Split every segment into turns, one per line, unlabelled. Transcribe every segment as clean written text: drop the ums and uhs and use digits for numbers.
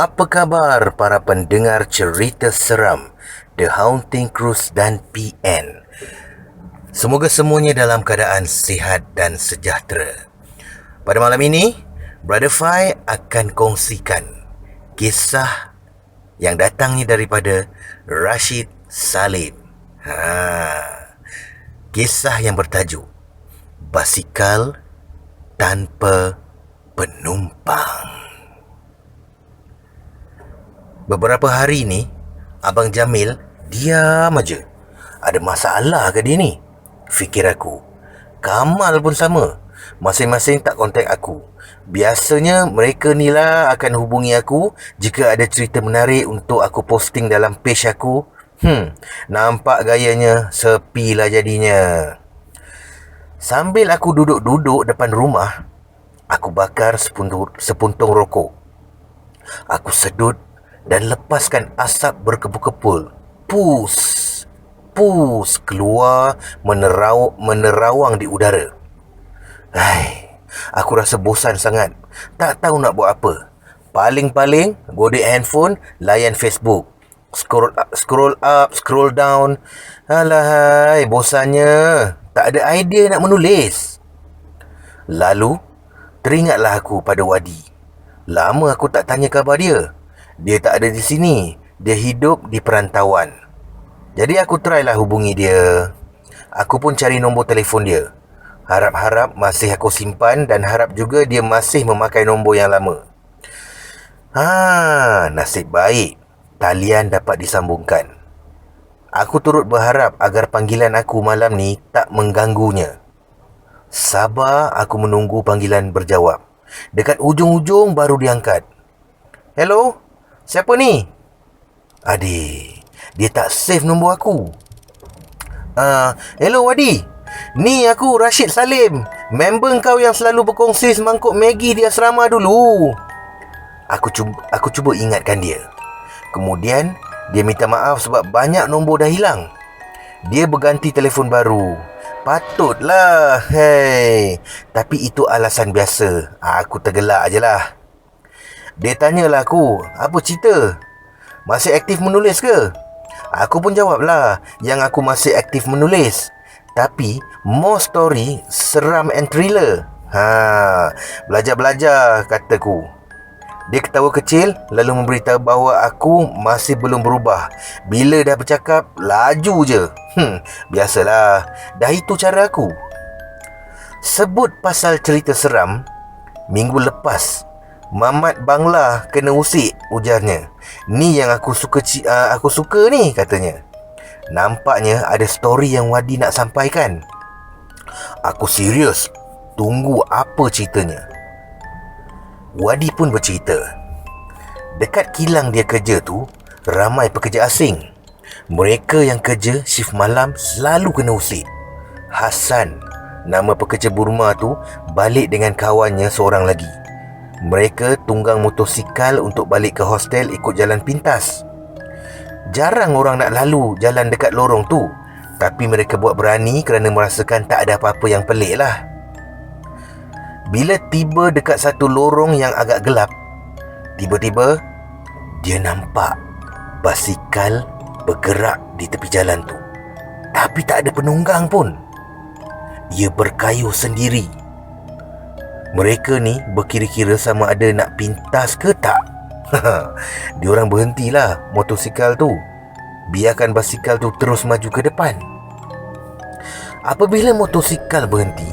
Apa khabar para pendengar cerita seram The Haunting Cruise dan PN? Semoga semuanya dalam keadaan sihat dan sejahtera. Pada malam ini, Brother Fai akan kongsikan kisah yang datangnya daripada Rashid Salim. Kisah yang bertajuk Basikal Tanpa Penumpang. Beberapa hari ni, Abang Jamil diam aja. Ada masalah ke dia ni? Fikir aku. Kamal pun sama. Masing-masing tak kontak aku. Biasanya mereka ni lah akan hubungi aku jika ada cerita menarik untuk aku posting dalam page aku. Nampak gayanya sepi lah jadinya. Sambil aku duduk-duduk depan rumah, aku bakar sepuntung rokok. Aku sedut dan lepaskan asap berkepul-kepul. Pus keluar menerawang di udara. Aku rasa bosan sangat. Tak tahu nak buat apa. Paling-paling godek handphone, layan Facebook. Scroll up, scroll down. Alahai, bosannya. Tak ada idea nak menulis. Lalu teringatlah aku pada Wadi. Lama aku tak tanya khabar dia. Dia tak ada di sini. Dia hidup di perantauan. Jadi aku try lah hubungi dia. Aku pun cari nombor telefon dia. Harap-harap masih aku simpan dan harap juga dia masih memakai nombor yang lama. Nasib baik talian dapat disambungkan. Aku turut berharap agar panggilan aku malam ni tak mengganggunya. Sabar aku menunggu panggilan berjawab. Dekat ujung-ujung baru diangkat. Hello? Siapa ni? Adik, dia tak save nombor aku. Hello Wadi. Ni aku Rashid Salim, member kau yang selalu berkongsi semangkuk Maggi di asrama dulu. Aku cuba ingatkan dia. Kemudian dia minta maaf sebab banyak nombor dah hilang. Dia berganti telefon baru. Patutlah. Tapi itu alasan biasa. Aku tergelak je lah. Dia tanyalah aku, apa cerita? Masih aktif menulis ke? Aku pun jawablah yang aku masih aktif menulis. Tapi more story, seram and thriller. Belajar-belajar, kataku. Dia ketawa kecil lalu memberitahu bahawa aku masih belum berubah. Bila dah bercakap, laju je. Biasalah, dah itu cara aku. Sebut pasal cerita seram, minggu lepas Mamat Bangla kena usik, ujarnya. Ni yang aku suka ni, katanya. Nampaknya ada story yang Wadi nak sampaikan. Aku serius. Tunggu apa ceritanya. Wadi pun bercerita. Dekat kilang dia kerja tu, ramai pekerja asing. Mereka yang kerja shift malam selalu kena usik. Hasan, nama pekerja Burma tu, balik dengan kawannya seorang lagi. Mereka tunggang motosikal untuk balik ke hostel ikut jalan pintas. Jarang orang nak lalu jalan dekat lorong tu, tapi mereka buat berani kerana merasakan tak ada apa-apa yang pelik lah. Bila tiba dekat satu lorong yang agak gelap, tiba-tiba dia nampak basikal bergerak di tepi jalan tu. Tapi tak ada penunggang pun. Ia berkayuh sendiri. Mereka ni berkira-kira sama ada nak pintas ke tak. Diorang berhentilah motosikal tu. Biarkan basikal tu terus maju ke depan. Apabila motosikal berhenti,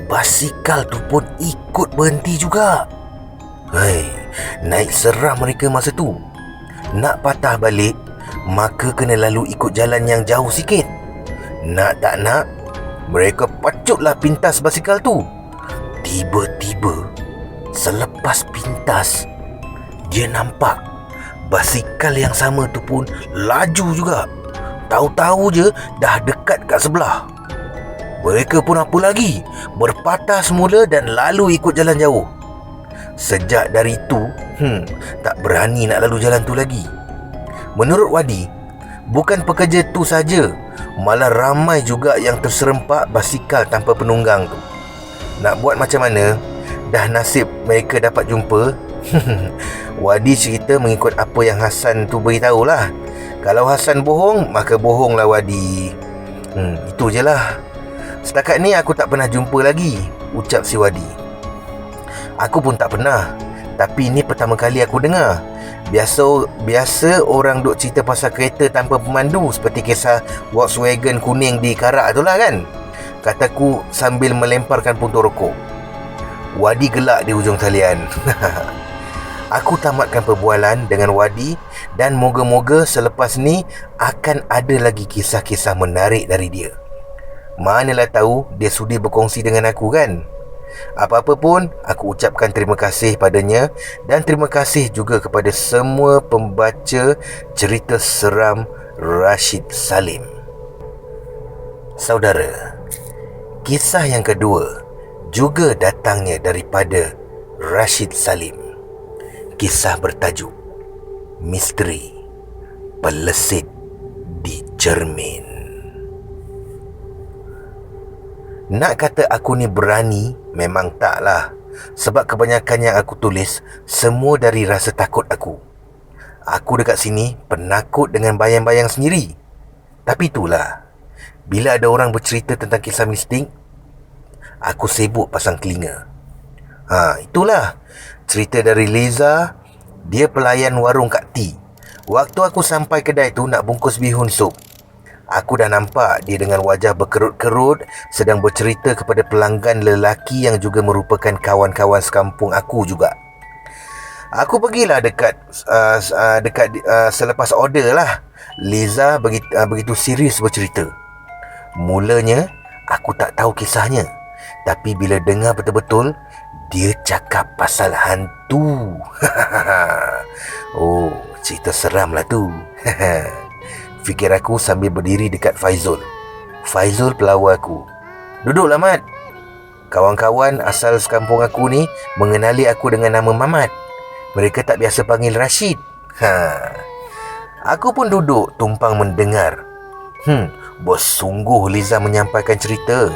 basikal tu pun ikut berhenti juga. Naik seram mereka masa tu. Nak patah balik, maka kena lalu ikut jalan yang jauh sikit. Nak tak nak, mereka pacutlah pintas basikal tu. Tiba-tiba, selepas pintas, dia nampak basikal yang sama tu pun laju juga. Tahu-tahu je dah dekat kat sebelah. Mereka pun apa lagi, berpatah semula dan lalu ikut jalan jauh. Sejak dari itu, tak berani nak lalu jalan tu lagi. Menurut Wadi, bukan pekerja tu saja, malah ramai juga yang terserempak basikal tanpa penunggang tu. Nak buat macam mana? Dah nasib mereka dapat jumpa. Wadi cerita mengikut apa yang Hasan tu beritahu lah. Kalau Hasan bohong, maka bohonglah Wadi. Itu je lah. Setakat ni aku tak pernah jumpa lagi, ucap si Wadi. Aku pun tak pernah. Tapi ni pertama kali aku dengar. Biasa orang duk cerita pasal kereta tanpa pemandu, seperti kisah Volkswagen kuning di Karak tu lah kan, kataku sambil melemparkan puntung rokok. Wadi gelak di hujung talian. Aku tamatkan perbualan dengan Wadi dan moga-moga selepas ni akan ada lagi kisah-kisah menarik dari dia. Manalah tahu dia sudi berkongsi dengan aku kan. Apa-apa pun, aku ucapkan terima kasih padanya dan terima kasih juga kepada semua pembaca cerita seram Rashid Salim. Saudara, kisah yang kedua juga datangnya daripada Rashid Salim. Kisah bertajuk Misteri Pelesit di Cermin. Nak kata aku ni berani, memang taklah. Sebab kebanyakan yang aku tulis semua dari rasa takut aku. Aku dekat sini penakut dengan bayang-bayang sendiri. Tapi itulah, bila ada orang bercerita tentang kisah mistik, aku sibuk pasang telinga. Itulah cerita dari Liza. Dia pelayan warung Kak T. Waktu aku sampai kedai tu nak bungkus bihun sup, aku dah nampak dia dengan wajah berkerut-kerut sedang bercerita kepada pelanggan lelaki yang juga merupakan kawan-kawan sekampung aku juga. Aku pergilah dekat selepas order lah. Liza begitu serius bercerita. Mulanya aku tak tahu kisahnya, tapi bila dengar betul-betul, dia cakap pasal hantu. Oh, cerita seram lah tu. Fikir aku sambil berdiri dekat Faizul. Faizul pelawar aku. Duduklah Mat. Kawan-kawan asal sekampung aku ni mengenali aku dengan nama Mamat. Mereka tak biasa panggil Rashid. Aku pun duduk tumpang mendengar. Bos sungguh Liza menyampaikan cerita.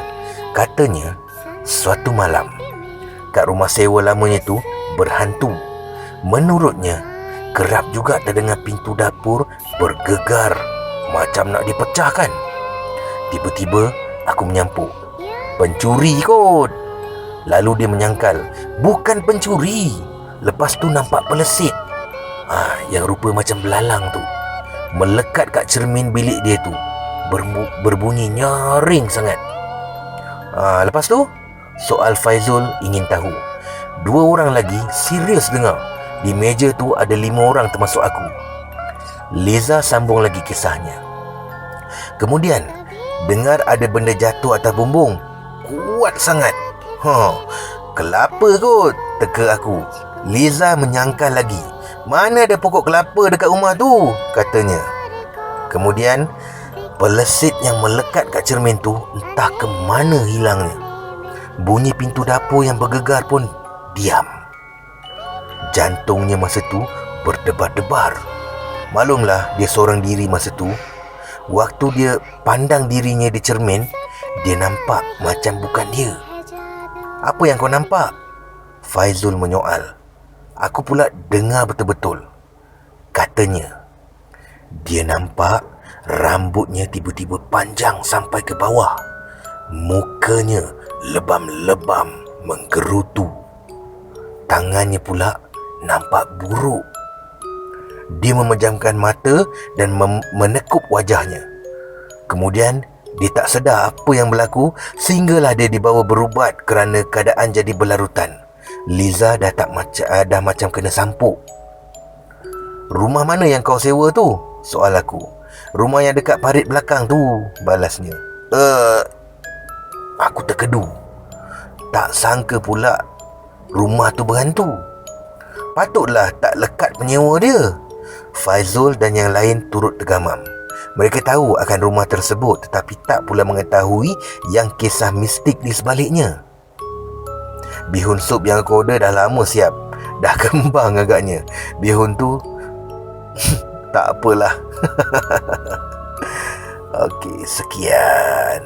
Katanya suatu malam kat rumah sewa lamanya tu berhantu. Menurutnya kerap juga terdengar pintu dapur bergegar macam nak dipecahkan. Tiba-tiba aku menyampuk, pencuri kot. Lalu dia menyangkal, bukan pencuri. Lepas tu nampak pelesit, yang rupa macam belalang tu, melekat kat cermin bilik dia tu, berbunyi nyaring sangat. Lepas tu, soal Faizul ingin tahu. 2 orang lagi serius dengar. Di meja tu ada 5 orang termasuk aku. Liza sambung lagi kisahnya. Kemudian dengar ada benda jatuh atas bumbung, kuat sangat. Kelapa kot, teka aku. Liza menyangkal lagi. Mana ada pokok kelapa dekat rumah tu, katanya. Kemudian pelesit yang melekat kat cermin tu entah ke mana hilangnya. Bunyi pintu dapur yang bergegar pun diam. Jantungnya masa tu berdebar-debar. Maklumlah dia seorang diri masa tu. Waktu dia pandang dirinya di cermin, dia nampak macam bukan dia. Apa yang kau nampak? Faizul menyoal. Aku pula dengar betul-betul. Katanya, dia nampak rambutnya tiba-tiba panjang sampai ke bawah. Mukanya lebam-lebam menggerutu. Tangannya pula nampak buruk. Dia memejamkan mata dan menekup wajahnya. Kemudian dia tak sedar apa yang berlaku sehinggalah dia dibawa berubat kerana keadaan jadi berlarutan. Liza dah macam kena sampuk. Rumah mana yang kau sewa tu? Soal aku. Rumah yang dekat parit belakang tu, balasnya. Aku terkedu. Tak sangka pula rumah tu berhantu. Patutlah tak lekat penyewa dia. Faizul dan yang lain turut tergamam. Mereka tahu akan rumah tersebut, tetapi tak pula mengetahui yang kisah mistik di sebaliknya. Bihun sup yang aku order dah lama siap. Dah kembang agaknya. Bihun tu tak apalah. Okey, sekian.